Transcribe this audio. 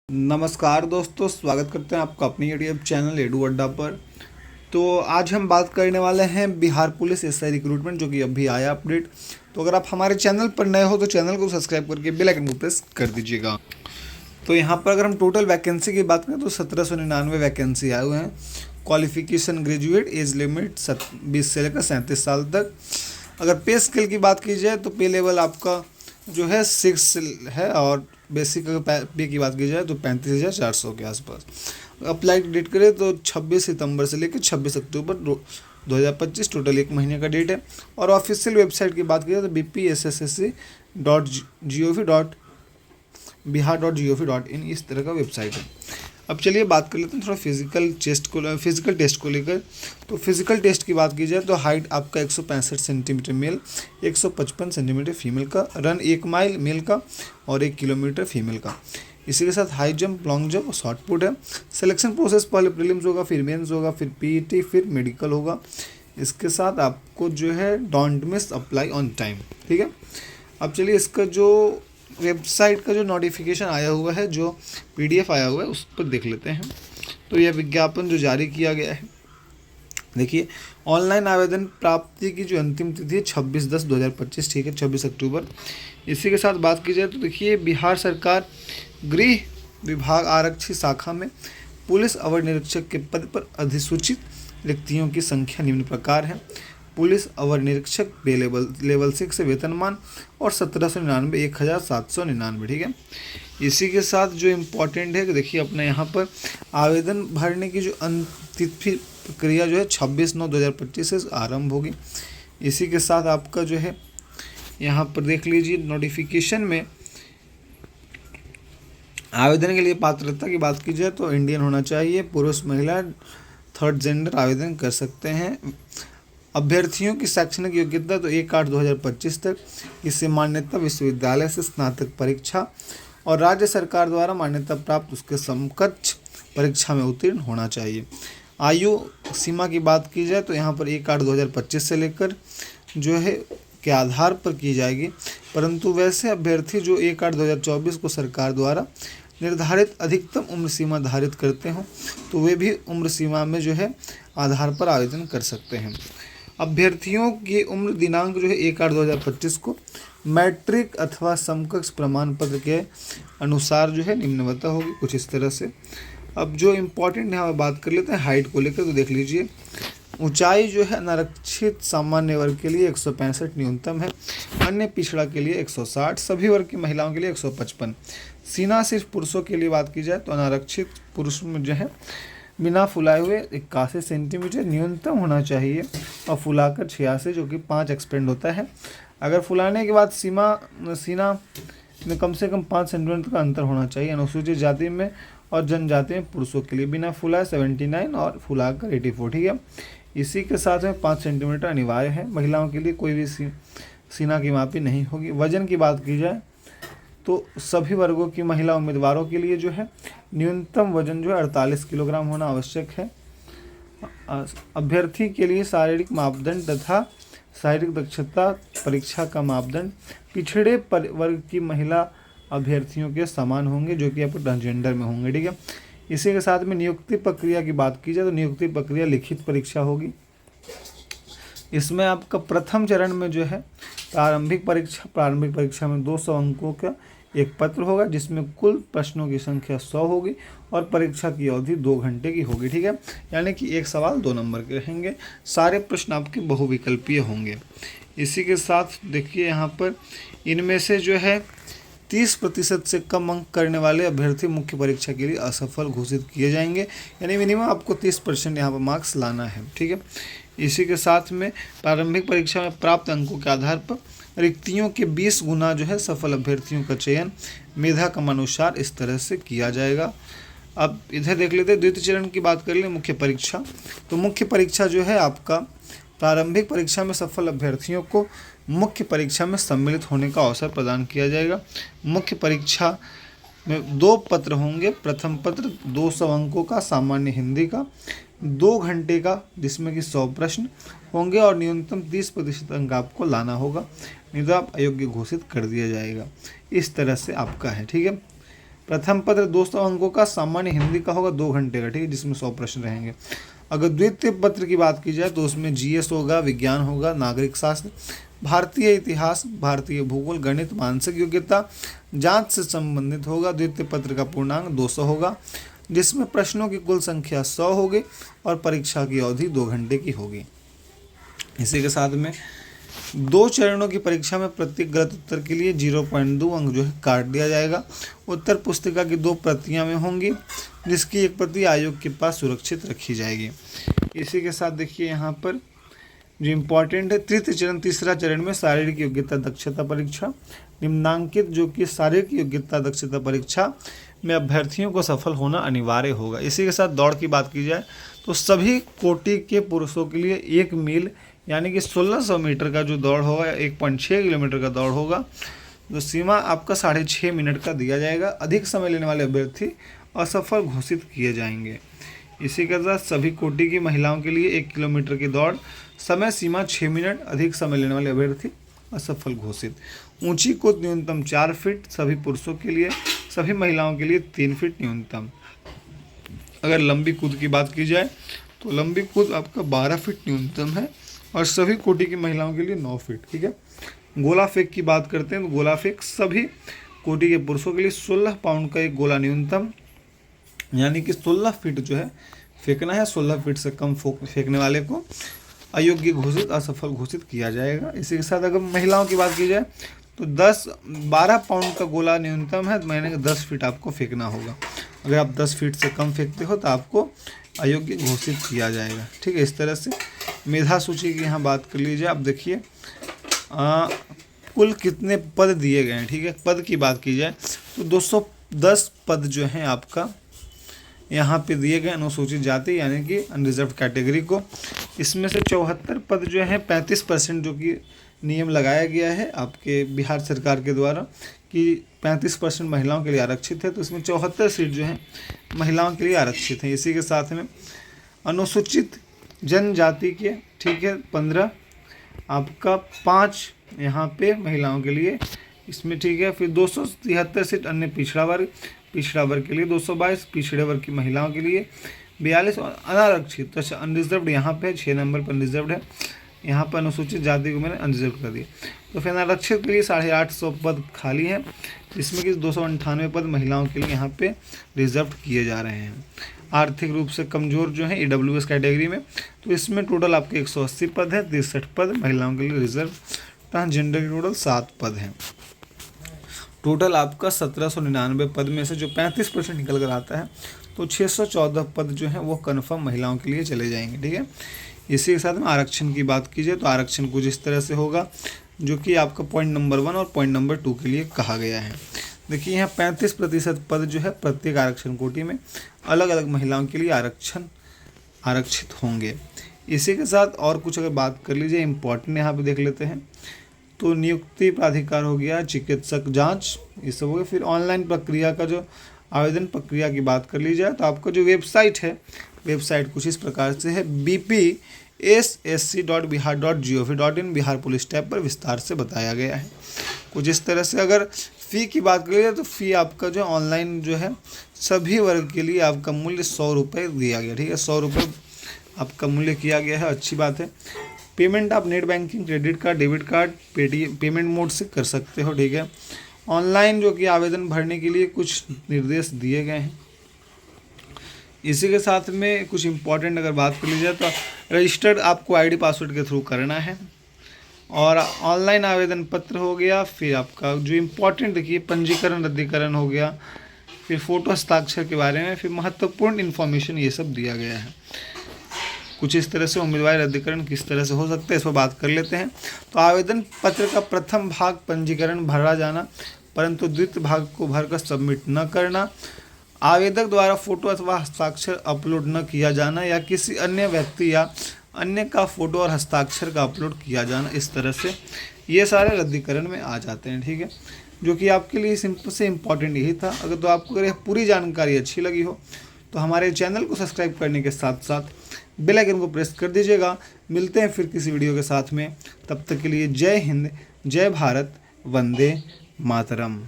नमस्कार दोस्तों, स्वागत करते हैं आपका अपने यूट्यूब चैनल एडू अड्डा पर। तो आज हम बात करने वाले हैं बिहार पुलिस एसआई रिक्रूटमेंट, जो कि अभी आया अपडेट। तो अगर आप हमारे चैनल पर नए हो तो चैनल को सब्सक्राइब करके बेल आइकन को प्रेस कर दीजिएगा। तो यहाँ पर अगर हम टोटल वैकेंसी की बात करें तो 1799 वैकेंसी आए हुए हैं। क्वालिफिकेशन ग्रेजुएट, एज लिमिट 20 से लेकर 37 साल तक। अगर पे स्केल की बात की जाए तो पे लेवल आपका जो है 6 है, और बेसिक पे की बात की जाए तो 35,400 के आसपास। अप्लाई डेट करें तो 26 सितंबर से लेकर 26 अक्टूबर 2025, टोटल 1 महीने का डेट है। और ऑफिशियल वेबसाइट की बात की जाए तो bpssc.bihargovin इस तरह का वेबसाइट है। अब चलिए बात कर लेते हैं थोड़ा फिजिकल टेस्ट को लेकर। तो फिजिकल टेस्ट की बात की जाए तो हाइट आपका 165 सेंटीमीटर मेल, 155 सेंटीमीटर फीमेल का, रन 1 माइल मेल का और 1 किलोमीटर फीमेल का। इसी के साथ हाई जंप, लॉन्ग जंप और शॉर्ट पुट है। सिलेक्शन प्रोसेस पहले प्रीलिम्स होगा, फिर मेंस होगा, फिर पीईटी, फिर मेडिकल होगा। इसके साथ आपको जो है don't miss apply on time, ठीक है। अब चलिए इसका जो वेबसाइट का जो नोटिफिकेशन आया हुआ है, जो पीडीएफ आया हुआ है, उस पर देख लेते हैं। तो यह विज्ञापन जो जारी किया गया है, देखिए ऑनलाइन आवेदन प्राप्ति की जो अंतिम तिथि है 26/10/2025, ठीक है, 26 अक्टूबर। इसी के साथ बात की जाए तो देखिए बिहार सरकार गृह विभाग आरक्षी शाखा में पुलिस अवर निरीक्षक के पद पर अधिसूचित रिक्तियों की संख्या निम्न प्रकार है। पुलिस अवर निरीक्षक पे लेवल 6 से वेतनमान और 1799 1799, ठीक है। इसी के साथ जो इम्पोर्टेंट है कि देखिए अपने यहाँ पर आवेदन भरने की जो तिथि प्रक्रिया जो है 26/9/2025 से आरंभ होगी। इसी के साथ आपका जो है यहाँ पर देख लीजिए नोटिफिकेशन में आवेदन के लिए पात्रता की बात की जाए तो इंडियन होना चाहिए, पुरुष महिला थर्ड जेंडर आवेदन कर सकते हैं। अभ्यर्थियों की शैक्षणिक योग्यता तो 1/8/2025 तक इसे मान्यता विश्वविद्यालय से स्नातक परीक्षा और राज्य सरकार द्वारा मान्यता प्राप्त उसके समकक्ष परीक्षा में उत्तीर्ण होना चाहिए। आयु सीमा की बात की जाए तो यहाँ पर 1/8/2025 से लेकर जो है के आधार पर की जाएगी, परंतु वैसे अभ्यर्थी जो 1/8/2024 को सरकार द्वारा निर्धारित अधिकतम उम्र सीमा धारित करते हों तो वे भी उम्र सीमा में जो है आधार पर आवेदन कर सकते हैं। अभ्यर्थियों की उम्र दिनांक जो है 1/8/2025 को मैट्रिक अथवा समकक्ष प्रमाण पत्र के अनुसार जो है निम्नवता होगी, कुछ इस तरह से। अब जो इम्पोर्टेंट यहाँ बात कर लेते हैं हाइट को लेकर, तो देख लीजिए ऊंचाई जो है अनारक्षित सामान्य वर्ग के लिए 165 न्यूनतम है, अन्य पिछड़ा के लिए 160, सभी वर्ग की महिलाओं के लिए 155। सीना सिर्फ पुरुषों के लिए बात की जाए तो अनारक्षित पुरुष में जो है बिना फुलाए हुए 81 सेंटीमीटर न्यूनतम होना चाहिए और फुलाकर 86, जो कि 5 एक्सपेंड होता है। अगर फुलाने के बाद सीना में कम से कम 5 सेंटीमीटर का अंतर होना चाहिए। अनुसूचित जाति में और जनजाति में पुरुषों के लिए बिना फुलाए 79 और फुलाकर 84, ठीक है। इसी के साथ में 5 सेंटीमीटर अनिवार्य है। महिलाओं के लिए कोई भी सीना की मापी नहीं होगी। वजन की बात की जाए तो सभी वर्गों की महिला उम्मीदवारों के लिए जो है न्यूनतम वजन जो है 48 किलोग्राम होना आवश्यक है। अभ्यर्थी के लिए शारीरिक मापदंड तथा शारीरिक दक्षता परीक्षा का मापदंड पिछड़े वर्ग की महिला अभ्यर्थियों के समान होंगे, जो कि आपको ट्रांसजेंडर में होंगे, ठीक है। इसी के साथ में नियुक्ति प्रक्रिया की बात की जाए तो नियुक्ति प्रक्रिया लिखित परीक्षा होगी। इसमें आपका प्रथम चरण में जो है प्रारंभिक परीक्षा में 200 अंकों का एक पत्र होगा, जिसमें कुल प्रश्नों की संख्या 100 होगी और परीक्षा की अवधि 2 घंटे की होगी, ठीक है। यानी कि एक सवाल 2 नंबर के रहेंगे। सारे प्रश्न आपके बहुविकल्पीय होंगे। इसी के साथ देखिए यहाँ पर इनमें से जो है 30% से कम अंक करने वाले अभ्यर्थी मुख्य परीक्षा के लिए असफल घोषित किए जाएंगे, यानी मिनिमम आपको 30% यहाँ पर मार्क्स लाना है, ठीक है। इसी के साथ में प्रारंभिक परीक्षा में प्राप्त अंकों के आधार पर रिक्तियों के 20 गुना जो है सफल अभ्यर्थियों का चयन मेधा क्रमानुसार इस तरह से किया जाएगा। अब इधर देख लेते हैं द्वितीय चरण की बात कर लें, मुख्य परीक्षा। तो मुख्य परीक्षा जो है आपका प्रारंभिक परीक्षा में सफल अभ्यर्थियों को मुख्य परीक्षा में सम्मिलित होने का अवसर प्रदान किया जाएगा। मुख्य परीक्षा में 2 पत्र होंगे। प्रथम पत्र 200 अंकों का सामान्य हिंदी का, 2 घंटे का, जिसमें कि 100 प्रश्न होंगे और न्यूनतम 30% अंक आपको लाना होगा, नहीं तो आप अयोग्य घोषित कर दिया जाएगा। इस तरह से आपका है, ठीक है। प्रथम पत्र 200 अंकों का, सामान्य हिंदी का होगा 2 घंटे का, ठीक है, जिसमें 100 प्रश्न रहेंगे। अगर द्वितीय पत्र की बात की जाए तो उसमें जीएस होगा, विज्ञान होगा, नागरिक शास्त्र, भारतीय इतिहास, भारतीय भूगोल, गणित, मानसिक योग्यता, जांच से संबंधित होगा। द्वितीय पत्र का पूर्णांक 200 होगा, जिसमें प्रश्नों की कुल संख्या 100 होगी और परीक्षा की अवधि 2 घंटे की होगी। इसी के साथ में 2 चरणों की परीक्षा में प्रत्येक गलत उत्तर के लिए 0.2 अंक जो है काट दिया जाएगा। उत्तर पुस्तिका की 2 प्रतियां में होंगी, जिसकी एक प्रति आयोग के पास सुरक्षित रखी जाएगी। इसी के साथ देखिए यहाँ पर जो इम्पोर्टेंट है, तृतीय चरण, तीसरा चरण में शारीरिक योग्यता दक्षता परीक्षा निम्नांकित, जो कि शारीरिक योग्यता दक्षता परीक्षा में अभ्यर्थियों को सफल होना अनिवार्य होगा। इसी के साथ दौड़ की बात की जाए तो सभी कोटि के पुरुषों के लिए 1 मील यानी कि 1600 मीटर का जो दौड़ होगा, 1.6 किलोमीटर का दौड़ होगा, जो सीमा आपका 6.5 मिनट का दिया जाएगा। अधिक समय लेने वाले अभ्यर्थी असफल घोषित किए जाएंगे। इसी के साथ सभी कोटि की महिलाओं के लिए 1 किलोमीटर की दौड़, समय सीमा 6 मिनट, अधिक समय लेने वाले अभ्यर्थी असफल घोषित। ऊंची कूद न्यूनतम 4 फीट सभी पुरुषों के लिए, सभी महिलाओं के लिए 3 फीट न्यूनतम। अगर लंबी कूद की बात की जाए तो लंबी कूद आपका 12 फीट न्यूनतम है और सभी कोटि की महिलाओं के लिए 9 फीट, ठीक है। गोला फेंक की बात करते हैं तो गोला फेंक सभी कोटि के पुरुषों के लिए 16 पाउंड का एक गोला न्यूनतम, यानी कि 16 फीट जो है फेंकना है। 16 फीट से कम फेंकने वाले को अयोग्य घोषित, असफल घोषित किया जाएगा। इसी के साथ अगर महिलाओं की बात की जाए तो 12 पाउंड का गोला न्यूनतम है, यानी कि 10 फीट आपको फेंकना होगा। अगर आप 10 फीट से कम फेंकते हो तो आपको अयोग्य घोषित किया जाएगा, ठीक है। इस तरह से मेधा सूची की यहाँ बात कर लीजिए। आप देखिए कुल कितने पद दिए गए हैं, ठीक है। पद की बात की जाए तो 210 पद जो हैं आपका यहाँ पे दिए गए अनुसूचित जाति यानी कि अनरिजर्व कैटेगरी को। इसमें से 74 पद जो हैं 35% जो कि नियम लगाया गया है आपके बिहार सरकार के द्वारा कि 35% महिलाओं के लिए आरक्षित है, तो इसमें 74 सीट जो हैं महिलाओं के लिए आरक्षित हैं। इसी के साथ में अनुसूचित जनजाति के, ठीक है, 15, आपका 5 यहाँ पे महिलाओं के लिए इसमें, ठीक है। फिर 273 सीट अन्य पिछड़ा वर्ग के लिए 222, पिछड़े वर्ग की महिलाओं के लिए 42 और अनारक्षित, अच्छा अनरिजर्व्ड यहाँ पे 6 नंबर पर अनरिजर्व्ड है। यहाँ पर अनुसूचित जाति को मैंने अनरिजर्व कर दिया। तो फिर अनारक्षित के लिए 850 पद खाली हैं, जिसमें कि 298 पद महिलाओं के लिए यहाँ पे रिजर्व किए जा रहे हैं। आर्थिक रूप से कमज़ोर जो है EWS कैटेगरी में, तो इसमें टोटल आपके 180 पद है, 63 पद महिलाओं के लिए रिजर्व। ट्रांसजेंडर के टोटल 7 पद हैं। टोटल आपका 1799 पद में से जो 35% निकल कर आता है तो 614 पद जो हैं वो कन्फर्म महिलाओं के लिए चले जाएंगे, ठीक है। इसी के साथ में आरक्षण की बात कीजिए तो आरक्षण कुछ इस तरह से होगा, जो कि आपका पॉइंट नंबर 1 और पॉइंट नंबर 2 के लिए कहा गया है। देखिए यहाँ 35% पद जो है प्रत्येक आरक्षण कोटि में अलग अलग महिलाओं के लिए आरक्षित होंगे। इसी के साथ और कुछ अगर बात कर लीजिए इम्पोर्टेंट यहाँ पे देख लेते हैं तो नियुक्ति प्राधिकार हो गया, चिकित्सक जांच, ये सब हो गया। फिर ऑनलाइन प्रक्रिया का जो आवेदन प्रक्रिया की बात कर ली जाए तो आपका जो वेबसाइट है, वेबसाइट कुछ इस प्रकार से है bpssc.bihar.gov.in, बिहार पुलिस टैब पर विस्तार से बताया गया है कुछ इस तरह से। अगर फ़ी की बात करें तो फ़ी आपका जो ऑनलाइन जो है सभी वर्ग के लिए आपका मूल्य 100 रुपये दिया गया, ठीक है। 100 रुपये आपका मूल्य किया गया है, अच्छी बात है। पेमेंट आप net banking, credit card, debit card, Paytm payment mode से कर सकते हो, ठीक है। ऑनलाइन जो कि आवेदन भरने के लिए कुछ निर्देश दिए गए हैं। इसी के साथ में कुछ इम्पॉर्टेंट अगर बात कर ली जाए तो रजिस्टर्ड आपको आईडी पासवर्ड के थ्रू करना है और ऑनलाइन आवेदन पत्र हो गया। फिर आपका जो इम्पोर्टेंट देखिए पंजीकरण रद्दीकरण हो गया, फिर फोटो हस्ताक्षर के बारे में, फिर महत्वपूर्ण इन्फॉर्मेशन ये सब दिया गया है कुछ इस तरह से। उम्मीदवार रद्दीकरण किस तरह से हो सकता है इस पर बात कर लेते हैं। तो आवेदन पत्र का प्रथम भाग पंजीकरण भरा जाना, परंतु द्वितीय भाग को भरकर सबमिट न करना, आवेदक द्वारा फोटो अथवा हस्ताक्षर अपलोड न किया जाना या किसी अन्य व्यक्ति या अन्य का फोटो और हस्ताक्षर का अपलोड किया जाना, इस तरह से ये सारे रद्दीकरण में आ जाते हैं, ठीक है। जो कि आपके लिए सिंपल से इम्पॉर्टेंट यही था। अगर तो आपको अगर पूरी जानकारी अच्छी लगी हो तो हमारे चैनल को सब्सक्राइब करने के साथ साथ बेल आइकन को प्रेस कर दीजिएगा। मिलते हैं फिर किसी वीडियो के साथ में, तब तक के लिए जय हिंद, जय भारत, वंदे मातरम।